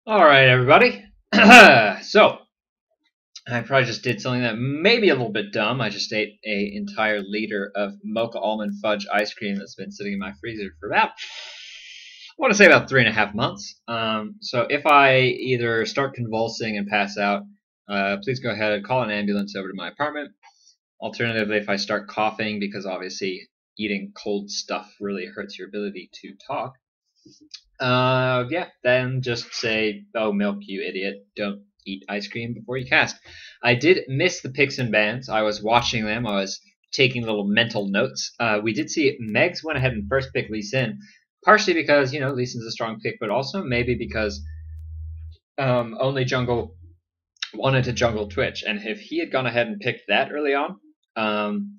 All right, everybody. So I probably just did something that may be a little bit dumb. I just ate a entire liter of mocha almond fudge ice cream that's been sitting in my freezer for about, I want to say about 3.5 months. So if I either start convulsing and pass out, please go ahead and call an ambulance over to my apartment. Alternatively, if I start coughing, because obviously eating cold stuff really hurts your ability to talk, yeah, then just say, "Oh, milk, you idiot! Don't eat ice cream before you cast." I did miss the picks and bans. I was watching them. I was taking little mental notes. We did see Megs went ahead and first pick Lee Sin, partially because Lee Sin's a strong pick, but also maybe because only jungle wanted to jungle Twitch, and if he had gone ahead and picked that early on, um,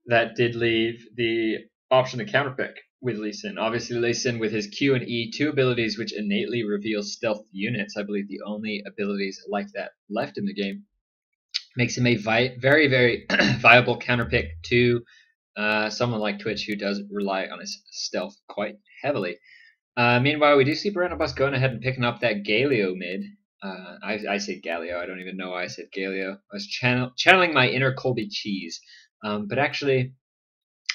that did leave the option to counterpick with Lee Sin. Obviously, Lee Sin with his Q and E, two abilities which innately reveal stealth units, I believe the only abilities like that left in the game, makes him a very, very viable counterpick to someone like Twitch who does rely on his stealth quite heavily. Meanwhile, we do see Bus going ahead and picking up that Galio mid. I say Galio. I don't even know why I said Galio. I was channeling my inner Colby Cheese. But actually,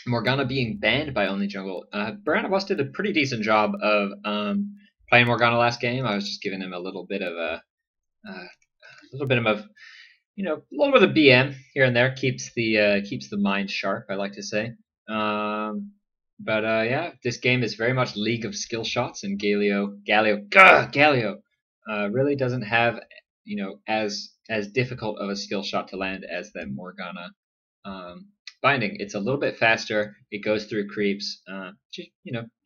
Morgana being banned by Only Jungle, Bus did a pretty decent job of playing Morgana last game. I was just giving him a little bit of a little bit of a little bit of BM here and there. Keeps the mind sharp, I like to say. But yeah, this game is very much League of Skill Shots, and Galio really doesn't have as difficult of a skill shot to land as that Morgana binding. It's a little bit faster. It goes through creeps.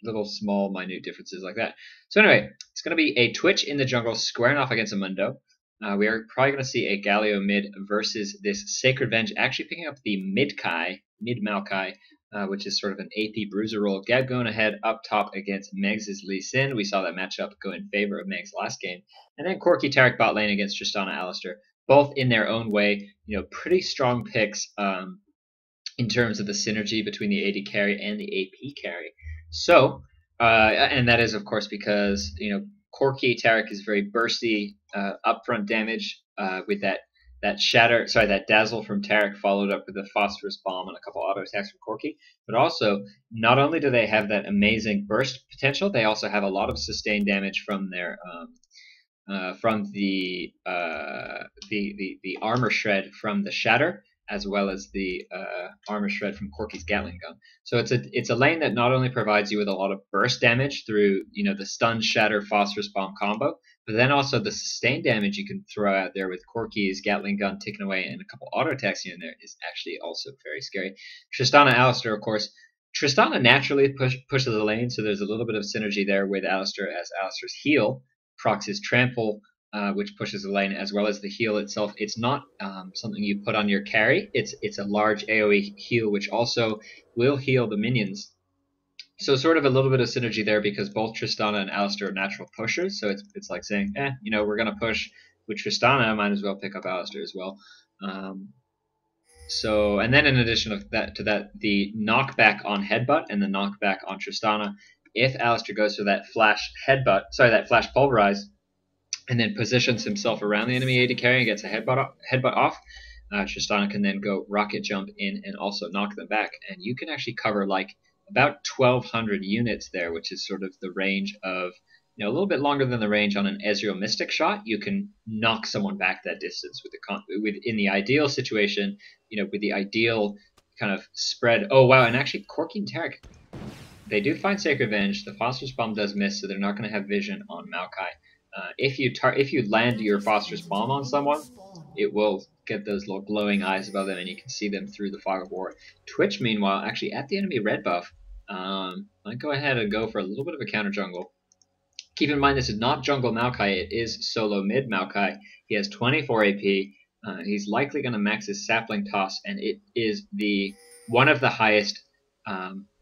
Little small, minute differences like that. So anyway, it's going to be a Twitch in the jungle squaring off against a Mundo. We are probably going to see a Galio mid versus this SacredVenge actually picking up the midmao Kai, which is sort of an AP bruiser role. Gab going ahead up top against Megs' Lee Sin. We saw that matchup go in favor of Megs last game. And then Corki Tarek bot lane against Tristana Alistar. Both in their own way, pretty strong picks in terms of the synergy between the AD carry and the AP carry. So, and that is, of course, because, Corki Tarek is very bursty upfront damage with that shatter, that dazzle from Tarek followed up with a phosphorus bomb and a couple auto attacks from Corki. But also, not only do they have that amazing burst potential, they also have a lot of sustained damage from their from the armor shred from the shatter, as well as the armor shred from Corki's Gatling gun. So it's a lane that not only provides you with a lot of burst damage through the stun, shatter, phosphorus bomb combo, but then also the sustained damage you can throw out there with Corki's Gatling gun ticking away and a couple auto attacks here and there is actually also very scary. Tristana Alistar, of course. Tristana naturally pushes the lane, so there's a little bit of synergy there with Alistar, as Alistar's heal procs his trample, which pushes the lane, as well as the heal itself. It's not something you put on your carry. It's a large AoE heal, which also will heal the minions. So sort of a little bit of synergy there, because both Tristana and Alistar are natural pushers. So it's like saying, we're gonna push with Tristana, I might as well pick up Alistar as well. And then in addition to that, the knockback on Headbutt and the knockback on Tristana. If Alistar goes for that flash pulverize, and then positions himself around the enemy AD carry and gets a headbutt off, Tristana can then go rocket jump in and also knock them back. And you can actually cover like about 1,200 units there, which is sort of the range of, a little bit longer than the range on an Ezreal Mystic shot. You can knock someone back that distance in the ideal situation, with the ideal kind of spread. Oh, wow. And actually, Corki and Tarek, they do find SacredVenge. The Phosphorus Bomb does miss, so they're not going to have vision on Maokai. If you land your Phosphorus Bomb on someone, it will get those little glowing eyes above them, and you can see them through the fog of war. Twitch, meanwhile, actually at the enemy red buff, might go ahead and go for a little bit of a counter jungle. Keep in mind, this is not jungle Maokai, it is solo mid Maokai. He has 24 AP. He's likely going to max his sapling toss, and it is one of the highest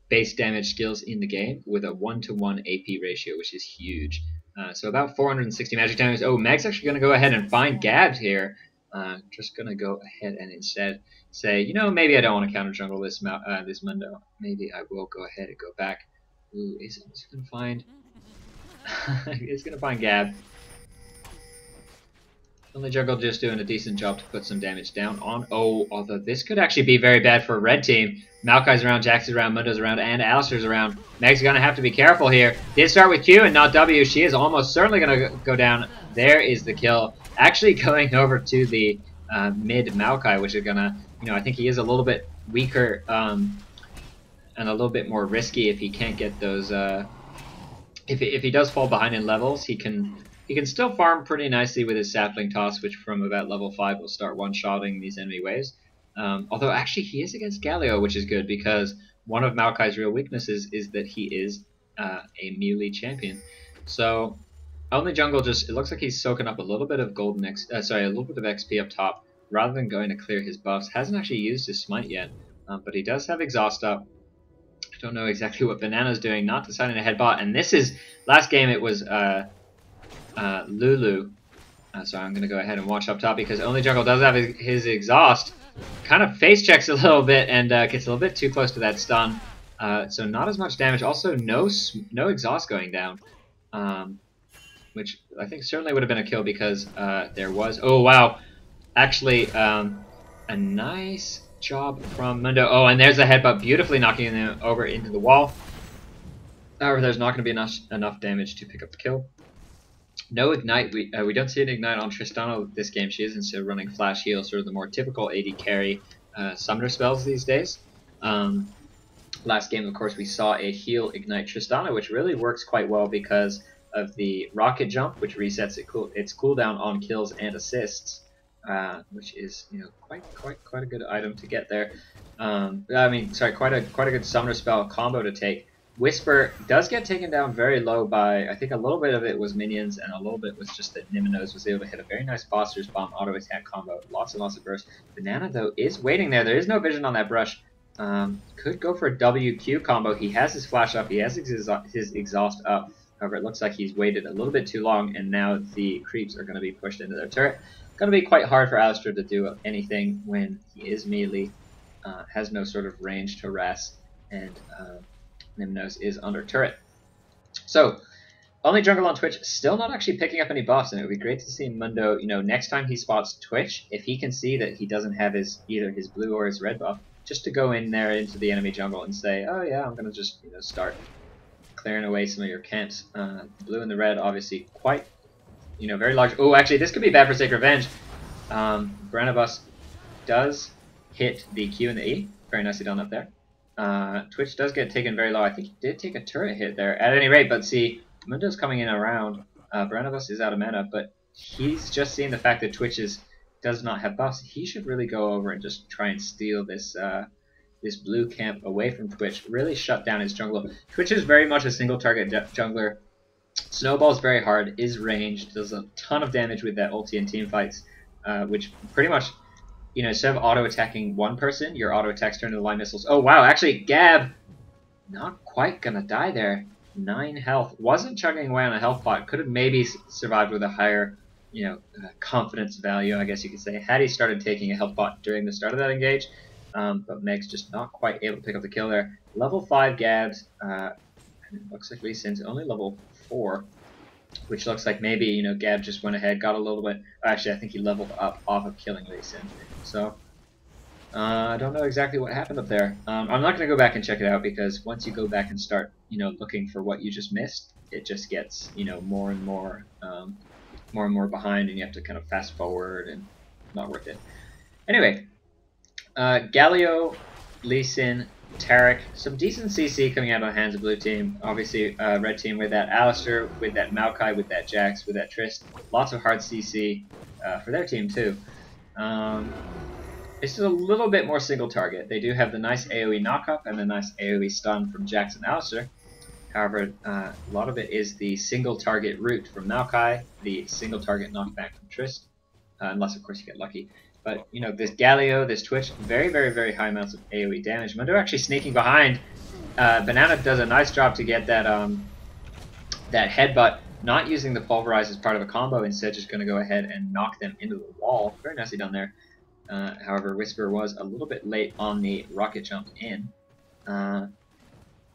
base damage skills in the game, with a 1-to-1 AP ratio, which is huge. So about 460 magic damage. Oh, Meg's actually going to go ahead and find Gabs here. Just going to go ahead and instead say, maybe I don't want to counter jungle this Mundo. Maybe I will go ahead and go back. Ooh, is it going to find... He's going to find Gab. Only jungle just doing a decent job to put some damage down on. Oh, although this could actually be very bad for red team. Maokai's around, Jax is around, Mundo's around, and Alistair's around. Meg's going to have to be careful here. Did start with Q and not W. She is almost certainly going to go down. There is the kill. Actually going over to the mid Maokai, which is going to, I think he is a little bit weaker and a little bit more risky if he can't get those. If he does fall behind in levels, he can still farm pretty nicely with his sapling toss, which from about level 5 will start one-shotting these enemy waves. Although actually he is against Galio, which is good because one of Maokai's real weaknesses is that he is a melee champion. So only jungle it looks like he's soaking up a little bit of a little bit of XP up top rather than going to clear his buffs. Hasn't actually used his smite yet, but he does have exhaust up. I don't know exactly what Banana's doing, not deciding to head bot. And this is last game. It was Lulu. So I'm going to go ahead and watch up top because only jungle does have his exhaust. Kind of face checks a little bit and gets a little bit too close to that stun. So not as much damage. Also, no exhaust going down, which I think certainly would have been a kill because there was. Oh wow, actually a nice job from Mundo. Oh, and there's a headbutt, beautifully knocking him over into the wall. However, there's not going to be enough damage to pick up the kill. No ignite. We don't see an ignite on Tristana this game. She is instead running flash heal, sort of the more typical AD carry summoner spells these days. Last game, of course, we saw a heal ignite Tristana, which really works quite well because of the rocket jump, which resets its cooldown on kills and assists, which is quite a good item to get there. Quite a good summoner spell combo to take. Whisper does get taken down very low by, I think a little bit of it was minions and a little bit was just that Niminos was able to hit a very nice Foster's Bomb auto attack combo. Lots and lots of burst. Banana, though, is waiting there. There is no vision on that brush. Could go for a WQ combo. He has his flash up. He has his exhaust up. However, it looks like he's waited a little bit too long and now the creeps are going to be pushed into their turret. Going to be quite hard for Alistair to do anything when he is melee, has no sort of range to harass, and Niminos is under turret. So, only jungle on Twitch, still not actually picking up any buffs, and it would be great to see Mundo, next time he spots Twitch, if he can see that he doesn't have either his blue or his red buff, just to go in there into the enemy jungle and say, oh yeah, I'm going to just, start clearing away some of your camps. The blue and the red, obviously, quite, very large. Oh, actually, this could be bad for SacredVenge. Branabus does hit the Q and the E. Very nicely done up there. Twitch does get taken very low. I think he did take a turret hit there. At any rate, but see, Mundo's coming in around. Branabus is out of mana, but he's just seeing the fact that Twitch does not have buffs. He should really go over and just try and steal this this blue camp away from Twitch. Really shut down his jungler. Twitch is very much a single target jungler. Snowballs very hard, is ranged, does a ton of damage with that ulti in team fights, which pretty much, instead of auto-attacking one person, your auto-attacks turn into line missiles. Oh, wow, actually, Gab, not quite gonna die there. 9 health. Wasn't chugging away on a health pot. Could have maybe survived with a higher, confidence value, I guess you could say, had he started taking a health pot during the start of that engage. But Meg's just not quite able to pick up the kill there. Level 5 Gabs, and it looks like Lee Sin's only level 4. Which looks like maybe, Gab just went ahead, got a little bit. Actually, I think he leveled up off of killing Lee Sin. So, I don't know exactly what happened up there. I'm not going to go back and check it out because once you go back and start, looking for what you just missed, it just gets, more and more behind, and you have to kind of fast forward, and not worth it. Anyway, Galio, Lee Sin, Taric, some decent CC coming out on the hands of blue team. Obviously, red team with that Alistair, with that Maokai, with that Jax, with that Trist. Lots of hard CC for their team too. It's just a little bit more single target. They do have the nice AoE knock-up and the nice AoE stun from Jax and Alistair. However, a lot of it is the single target route from Maokai, the single target knockback from Trist, unless of course you get lucky. But, this Galio, this Twitch, very, very, very high amounts of AoE damage. Mundo actually sneaking behind. Banana does a nice job to get that that headbutt, not using the pulverize as part of a combo, instead just going to go ahead and knock them into the wall. Very nicely done there. However, Whisper was a little bit late on the rocket jump in. By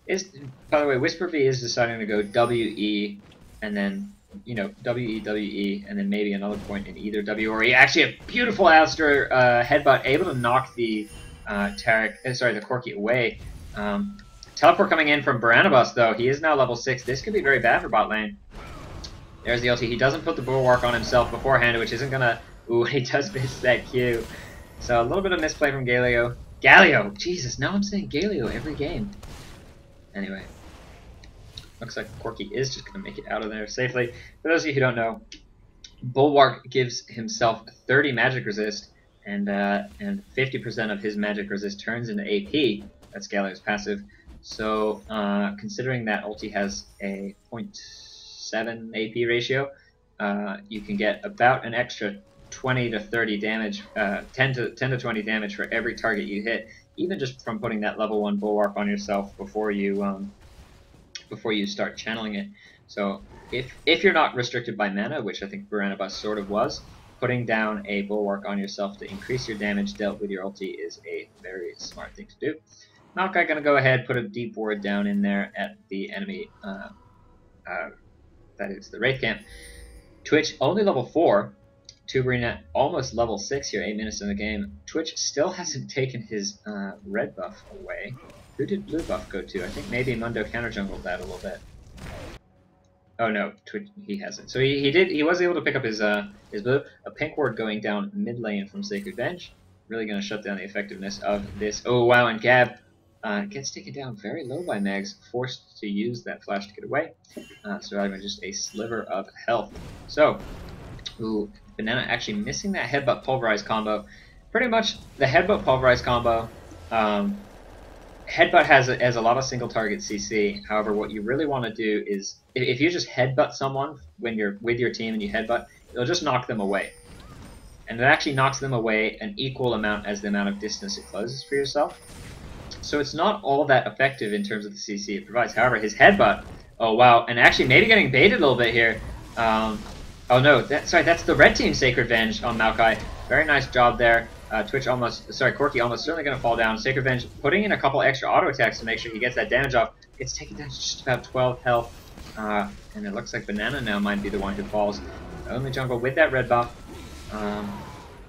the way, Whisper V is deciding to go WE and then, you know, W, E, and then maybe another point in either W or E. Actually, a beautiful Alistair headbutt, able to knock the the Corki away. Teleport coming in from Baranabas, though. He is now level 6. This could be very bad for bot lane. There's the ulti. He doesn't put the bulwark on himself beforehand, which isn't gonna... Ooh, he does miss that Q. So a little bit of misplay from Galio. Galio! Jesus, now I'm saying Galio every game. Anyway. Looks like Corki is just going to make it out of there safely. For those of you who don't know, Bulwark gives himself 30 magic resist, and 50% of his magic resist turns into AP. That's Galio's passive. So, considering that ulti has a 0.7 AP ratio, you can get about an extra 20 to 30 damage, 10 to 20 damage for every target you hit, even just from putting that level 1 Bulwark on yourself before you start channeling it. So if you're not restricted by mana, which I think Baranabas sort of was, putting down a Bulwark on yourself to increase your damage dealt with your ulti is a very smart thing to do. Maokai gonna go ahead, put a deep ward down in there at the enemy, that is the Wraith Camp. Twitch only level 4, Tuberina almost level 6 here, 8 minutes in the game. Twitch still hasn't taken his red buff away. Who did blue buff go to? I think maybe Mundo counter jungled that a little bit. Oh no, he hasn't. So he was able to pick up his blue. A pink ward going down mid lane from SacredVenge. Really going to shut down the effectiveness of this. Oh wow, and Gab gets taken down very low by Megs, forced to use that flash to get away, surviving just a sliver of health. So, ooh, Banana actually missing that headbutt pulverize combo. Pretty much the headbutt pulverize combo. Headbutt has a lot of single target CC. However, what you really want to do is, if you just headbutt someone when you're with your team and you headbutt, it'll just knock them away. And it actually knocks them away an equal amount as the amount of distance it closes for yourself. So it's not all that effective in terms of the CC it provides. However, his headbutt, oh wow, and actually maybe getting baited a little bit here. Oh no, that's the red team SacredVenge on Maokai. Very nice job there. Corki almost certainly going to fall down. SacredVenge putting in a couple extra auto attacks to make sure he gets that damage off. Gets taken down to just about 12 health. And it looks like Banana now might be the one who falls. Only jungle with that red buff.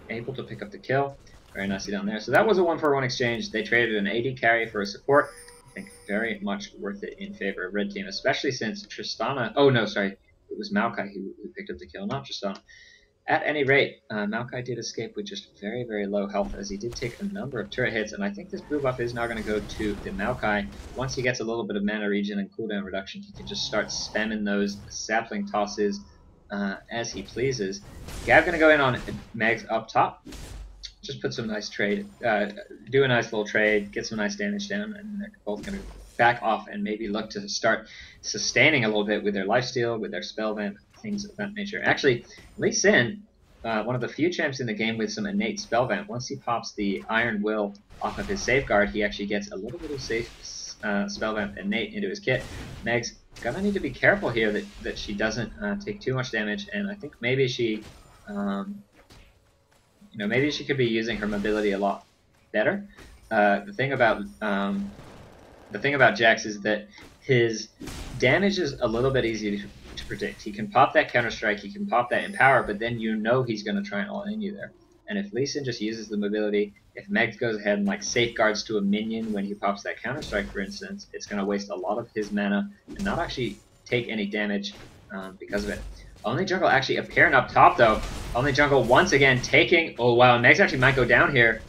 Able to pick up the kill. Very nicely down there. So that was a 1-for-1 exchange. They traded an AD carry for a support. I think very much worth it in favor of red team, especially since Tristana... Oh no, sorry. It was Maokai who picked up the kill, not Tristana. At any rate, Maokai did escape with just very, very low health, as he did take a number of turret hits, and I think this blue buff is now going to go to the Maokai. Once he gets a little bit of mana regen and cooldown reduction, he can just start spamming those sapling tosses as he pleases. Gav going to go in on Megs up top, just put some nice trade, do a nice little trade, get some nice damage down, and they're both going to back off and maybe look to start sustaining a little bit with their lifesteal, with their spell vamp, things of that nature. Actually, Lee Sin, one of the few champs in the game with some innate spell vamp. Once he pops the Iron Will off of his safeguard, he actually gets a little bit of spell vamp innate into his kit. Meg's gonna need to be careful here that she doesn't take too much damage, and I think maybe she, maybe she could be using her mobility a lot better. The thing about Jax is that his damage is a little bit easy to predict. He can pop that Counter Strike, he can pop that Empower, but then you know he's going to try and all-in you there. And if Lee Sin just uses the mobility, if Meg goes ahead and like safeguards to a minion when he pops that Counter Strike, for instance, it's going to waste a lot of his mana and not actually take any damage because of it. Only Jungle actually appearing up top though. Only Jungle once again taking... Oh wow, and Meg's actually might go down here.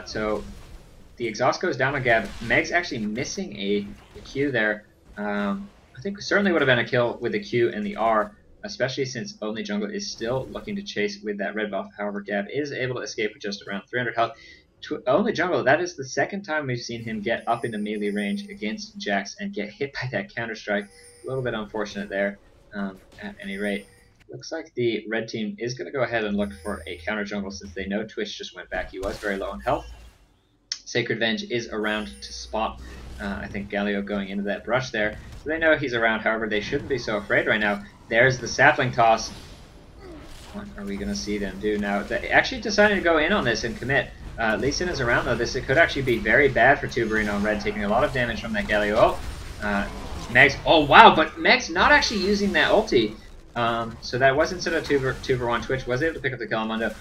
So the exhaust goes down on Gab. Meg's actually missing a Q there. I think certainly would have been a kill with the Q and the R, especially since Only Jungle is still looking to chase with that red buff. However, Gab is able to escape with just around 300 health. Only Jungle, that is the second time we've seen him get up into melee range against Jax and get hit by that Counter Strike. A little bit unfortunate there, at any rate. Looks like the red team is going to go ahead and look for a counter jungle since they know Twitch just went back. He was very low on health. SacredVenge is around to spot, I think, Galio going into that brush there. So they know he's around, however, they shouldn't be so afraid right now. There's the sapling toss. What are we going to see them do now? They actually decided to go in on this and commit. Lee Sin is around, though. It could actually be very bad for Tuberino on red, taking a lot of damage from that Galio ult. Meg's, oh wow, but Meg's not actually using that ulti. So that was instead of 2-for-1. Twitch was able to pick up the kill on Mundo.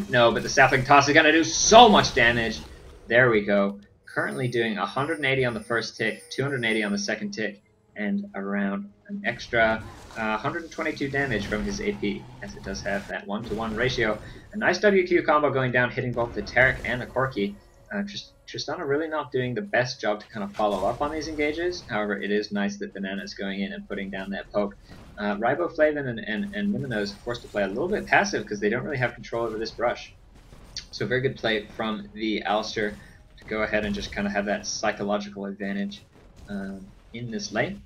No, but the sapling toss is going to do so much damage. There we go. Currently doing 180 on the first tick, 280 on the second tick, and around an extra 122 damage from his AP, as it does have that 1-to-1 ratio. A nice WQ combo going down, hitting both the Taric and the Corki. Tristana really not doing the best job to kind of follow up on these engages. However, it is nice that Banana is going in and putting down that poke. Riboflavin and Mimino is forced to play a little bit passive because they don't really have control over this brush. So very good play from the Alistar to go ahead and just kind of have that psychological advantage in this lane.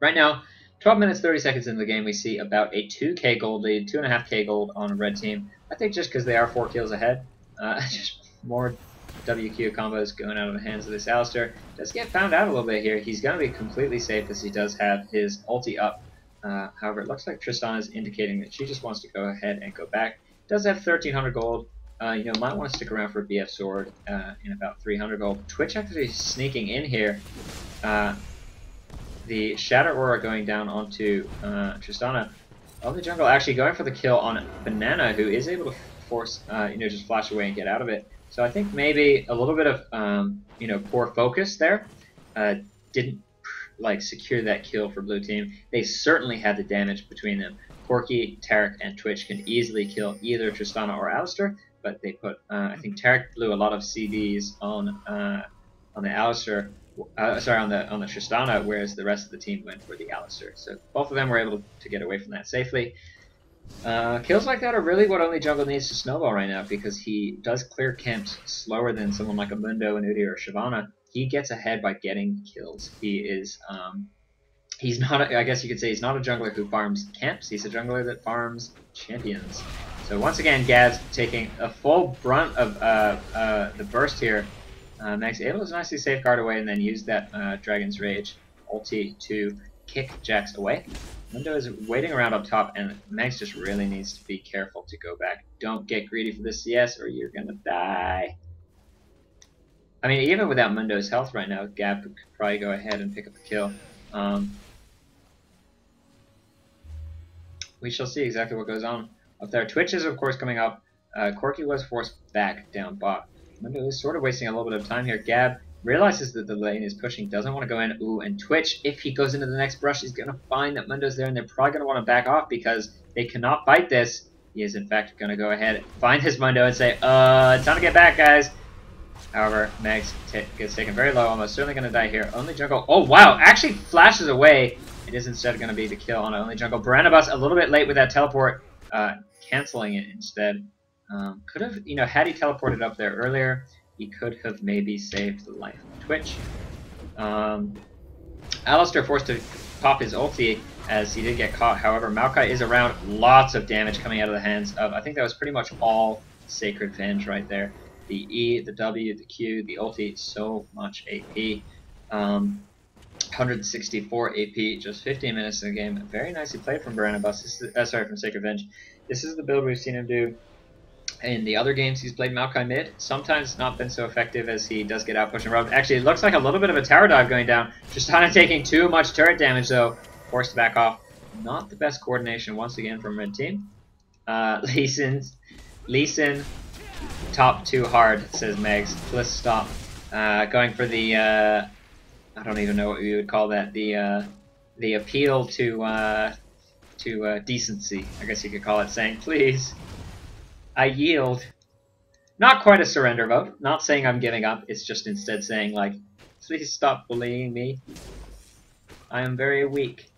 Right now, 12 minutes 30 seconds into the game, we see about a 2k gold lead, 2.5k gold on a red team. I think just because they are 4 kills ahead, just more WQ combos going out of the hands of this Alistar. Does get found out a little bit here. He's going to be completely safe as he does have his ulti up. However, it looks like Tristana is indicating that she just wants to go ahead and go back. Does have 1,300 gold. Might want to stick around for a BF sword in about 300 gold. Twitch actually sneaking in here. The Shatter Aura going down onto Tristana. On the jungle actually going for the kill on Banana, who is able to force, just flash away and get out of it. So I think maybe a little bit of, poor focus there. Didn't secure that kill for blue team. They certainly had the damage between them. Corki, Taric, and Twitch can easily kill either Tristana or Alistar, but they put, I think Taric blew a lot of CDs on the Alistar, on the Tristana, whereas the rest of the team went for the Alistar. So both of them were able to get away from that safely. Kills like that are really what only jungle needs to snowball right now, because he does clear camps slower than someone like a Mundo, an Udyr, or Shyvana. He gets ahead by getting kills. He is, he's not, I guess you could say he's not a jungler who farms camps, he's a jungler that farms champions. So once again, Gav's taking a full brunt of the burst here. Max able to nicely safeguard away and then use that Dragon's Rage ulti to kick Jax away. Mundo is waiting around up top, and Max just really needs to be careful to go back. Don't get greedy for the CS or you're gonna die. I mean, even without Mundo's health right now, Gav could probably go ahead and pick up a kill. We shall see exactly what goes on up there. Twitch is, of course, coming up. Corki was forced back down bot. Mundo is sort of wasting a little bit of time here. Gab realizes that the lane is pushing, doesn't want to go in. Ooh, and Twitch, if he goes into the next brush, he's going to find that Mundo's there, and they're probably going to want to back off because they cannot fight this. He is, in fact, going to go ahead, find his Mundo, and say, it's time to get back, guys. However, Megs gets taken very low, almost certainly going to die here. Only jungle, oh wow, actually flashes away. It is instead going to be the kill on only jungle. Baranabas a little bit late with that teleport, canceling it instead. Could have, had he teleported up there earlier, he could have maybe saved the life of Twitch. Alistar forced to pop his ulti as he did get caught. However, Maokai is around. Lots of damage coming out of the hands of, I think that was pretty much all SacredVenge right there. The E, the W, the Q, the ulti, so much AP. 164 AP, just 15 minutes in the game. Very nicely played from Baranabas. From SacredVenge. This is the build we've seen him do in the other games. He's played Maokai mid. Sometimes not been so effective as he does get out pushing around. Actually, it looks like a little bit of a tower dive going down. Just kind of taking too much turret damage though. Forced to back off. Not the best coordination once again from red team. Lee Sin top too hard, says Megs. Let's stop. Going for the I don't even know what we would call that. The appeal to decency, I guess you could call it, saying, please, I yield. Not quite a surrender vote. Not saying I'm giving up. It's just instead saying, like, please stop bullying me. I am very weak.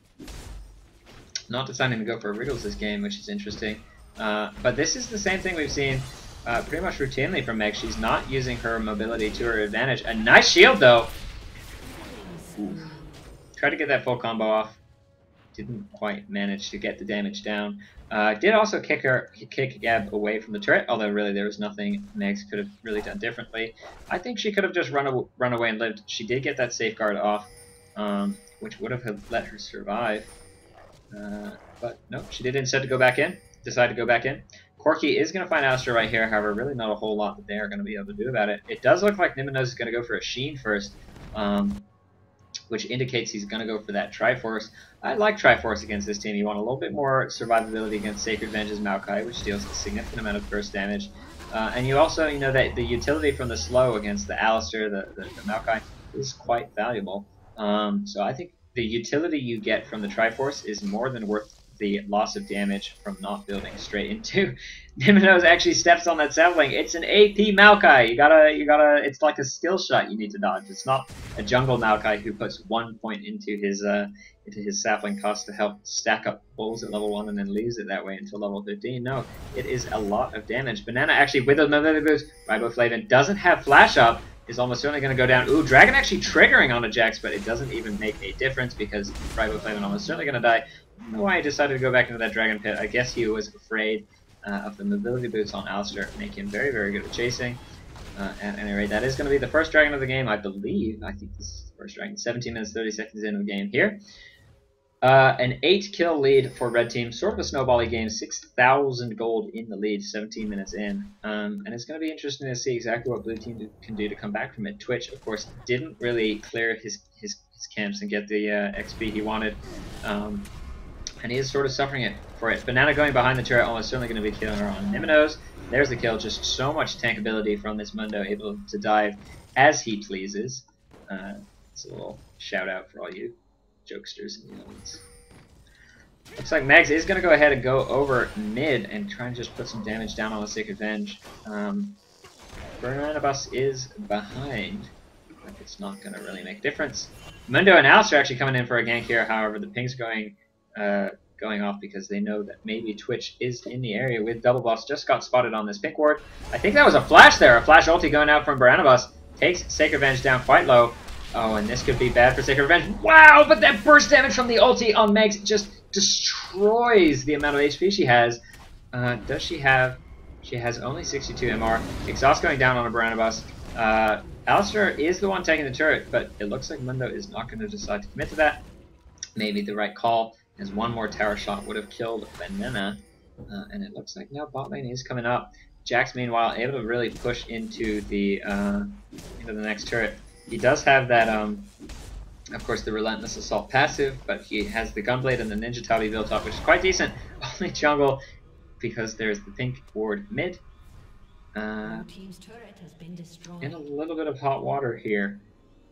Not deciding to go for Wriggles this game, which is interesting. But this is the same thing we've seen pretty much routinely from Meg. She's not using her mobility to her advantage. A nice shield, though. Oof. Tried to get that full combo off. Didn't quite manage to get the damage down. Did also kick Gab away from the turret, although really there was nothing Megs could have really done differently. I think she could have just run away and lived. She did get that safeguard off, which would have let her survive. But no, she did instead go back in. Decide to go back in. Corki is going to find Alistar right here, however, really not a whole lot that they are going to be able to do about it. It does look like Niminos is going to go for a Sheen first, which indicates he's going to go for that Triforce. I like Triforce against this team. You want a little bit more survivability against SacredVenge's Maokai, which deals a significant amount of burst damage. And you also, you know, that the utility from the slow against the Alistair, the Maokai, is quite valuable. So I think the utility you get from the Triforce is more than worth the loss of damage from not building straight into. Nimino's actually steps on that sapling. It's an AP Maokai. You gotta. It's like a skill shot you need to dodge. It's not a jungle Maokai who puts 1 point into his sapling cost to help stack up bulls at level 1 and then leaves it that way until level 15. No, it is a lot of damage. Banana actually with a mobility boost. Riboflavin doesn't have flash up. Is almost certainly going to go down. Ooh, Dragon actually triggering on a Jax, but it doesn't even make a difference because Riboflavin almost certainly going to die. I don't know why he decided to go back into that Dragon Pit. I guess he was afraid of the mobility boots on Alistair, make him very, very good at chasing. At any rate, that is going to be the first Dragon of the game, I believe. I think this is the first Dragon. 17 minutes, 30 seconds into the game here. An 8-kill lead for Red Team, sort of a snowbally game, 6,000 gold in the lead, 17 minutes in. And it's going to be interesting to see exactly what Blue Team can do to come back from it. Twitch, of course, didn't really clear his camps and get the XP he wanted. And he is sort of suffering it for it. Banana going behind the turret, almost certainly going to be killing her on Nimino's. There's the kill, just so much tank ability from this Mundo, able to dive as he pleases. It's a little shout out for all you jokesters in the audience. Looks like Megs is going to go ahead and go over mid and try and just put some damage down on the SacredVenge. Barnabas is behind, but it's not going to really make a difference. Mundo and Alistair actually coming in for a gank here, however the ping's going off because they know that maybe Twitch is in the area with Double Boss. Just got spotted on this pink ward. I think that was a flash there, a flash ulti going out from Barnabas. Takes SacredVenge down quite low. Oh, and this could be bad for SacredVenge. Wow, but that burst damage from the ulti on Megs just destroys the amount of HP she has. Does she have... She has only 62 MR. Exhaust going down on a Barnabas. Alistair is the one taking the turret, but it looks like Mundo is not going to decide to commit to that. Maybe the right call, as one more tower shot would have killed Banana. And it looks like now bot lane is coming up. Jax, meanwhile, able to really push into the next turret. He does have that, of course, the Relentless Assault passive, but he has the Gunblade and the Ninja Tabi built up, which is quite decent. Only jungle, because there's the pink ward mid. Team's turret has been destroyed. In a little bit of hot water here.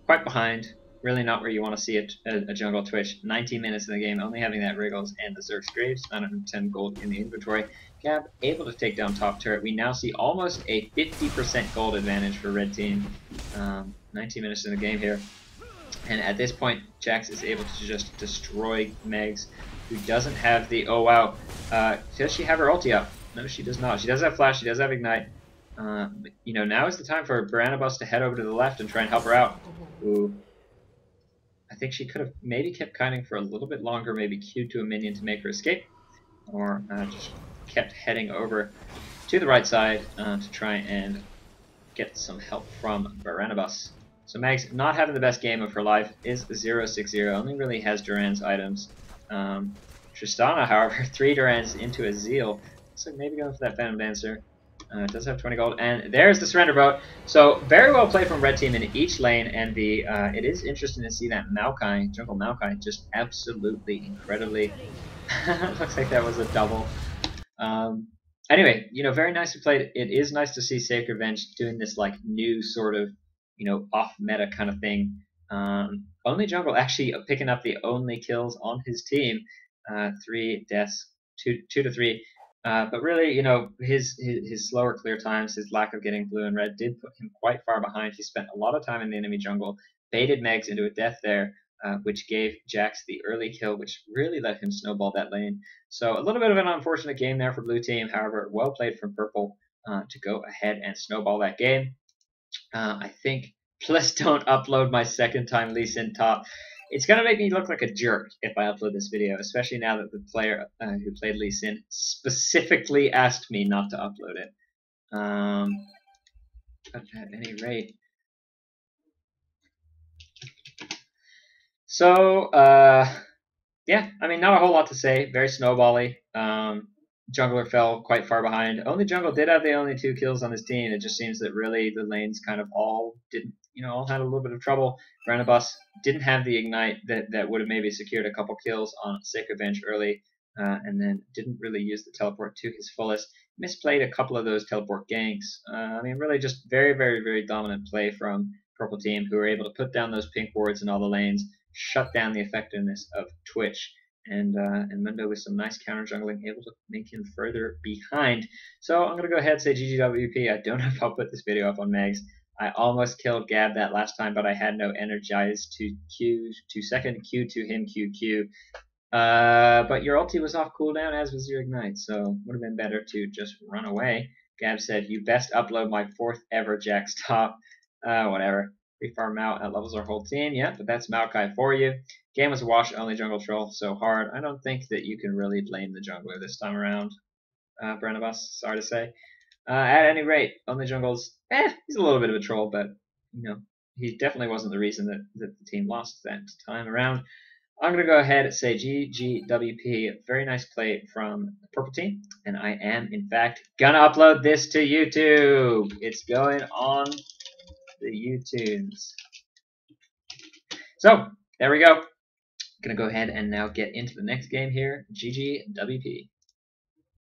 Quite behind. Really not where you want to see a jungle Twitch. 19 minutes in the game, only having that Wriggles and the Zerg's Graves. 910 gold in the inventory. Gab able to take down top turret. We now see almost a 50% gold advantage for Red Team. 19 minutes in the game here. And at this point, Jax is able to just destroy Megs, who doesn't have the... Oh, wow. Does she have her ulti up? No, she does not. She does have flash. She does have ignite. You know, now is the time for Barnabas to head over to the left and try and help her out. Ooh. I think she could have maybe kept kiting for a little bit longer, maybe queued to a minion to make her escape, or just kept heading over to the right side to try and get some help from Barnabas. So Megs, not having the best game of her life, is 0-6-0, only really has Duran's items. Tristana, however, 3 Durans into a Zeal. So maybe going for that Phantom Dancer. Does have 20 gold, and there's the surrender boat. So very well played from Red Team in each lane, and the it is interesting to see that Maokai, Jungle Maokai, just absolutely incredibly. Looks like that was a double. Anyway, you know, very nicely played. It is nice to see SacredVenge doing this like new sort of, you know, off meta kind of thing. Only Jungle actually picking up the only kills on his team. 3 deaths, 2 to 3. But really, you know, his slower clear times, his lack of getting blue and red did put him quite far behind. He spent a lot of time in the enemy jungle, baited Megs into a death there, which gave Jax the early kill, which really let him snowball that lane. So a little bit of an unfortunate game there for blue team. However, well played from purple to go ahead and snowball that game. I think, please don't upload my second time Lee Sin top. It's going to make me look like a jerk if I upload this video, especially now that the player who played Lee Sin specifically asked me not to upload it. But at any rate. So, yeah, I mean, not a whole lot to say. Very snowbally. Jungler fell quite far behind. Only Jungle did have the only 2 kills on his team. It just seems that really the lanes kind of all didn't all had a little bit of trouble. Brenabus didn't have the ignite that would have maybe secured a couple kills on SacredVenge early, and then didn't really use the teleport to his fullest. Misplayed a couple of those teleport ganks. I mean, really just very, very, very dominant play from purple team, who were able to put down those pink wards in all the lanes, shut down the effectiveness of Twitch, and Mundo with some nice counter jungling, able to make him further behind. So I'm going to go ahead and say GGWP. I don't know if I'll put this video up on Megs. I almost killed Gab that last time, but I had no energize to second Q to him QQ. But your ulti was off cooldown, as was your ignite, so would have been better to just run away. Gab said, "You best upload my 4th ever Jack's top." Whatever. We farm out levels our whole team. Yeah, but that's Maokai for you. Game was a wash, only jungle troll, so hard. I don't think that you can really blame the jungler this time around, Brenabus. Sorry to say. At any rate, only jungle's, he's a little bit of a troll, but, he definitely wasn't the reason that the team lost that time around. I'm going to go ahead and say GGWP. Very nice play from the purple team. And I am, in fact, going to upload this to YouTube. It's going on the YouTubes. So, there we go. Going to go ahead and now get into the next game here. GGWP.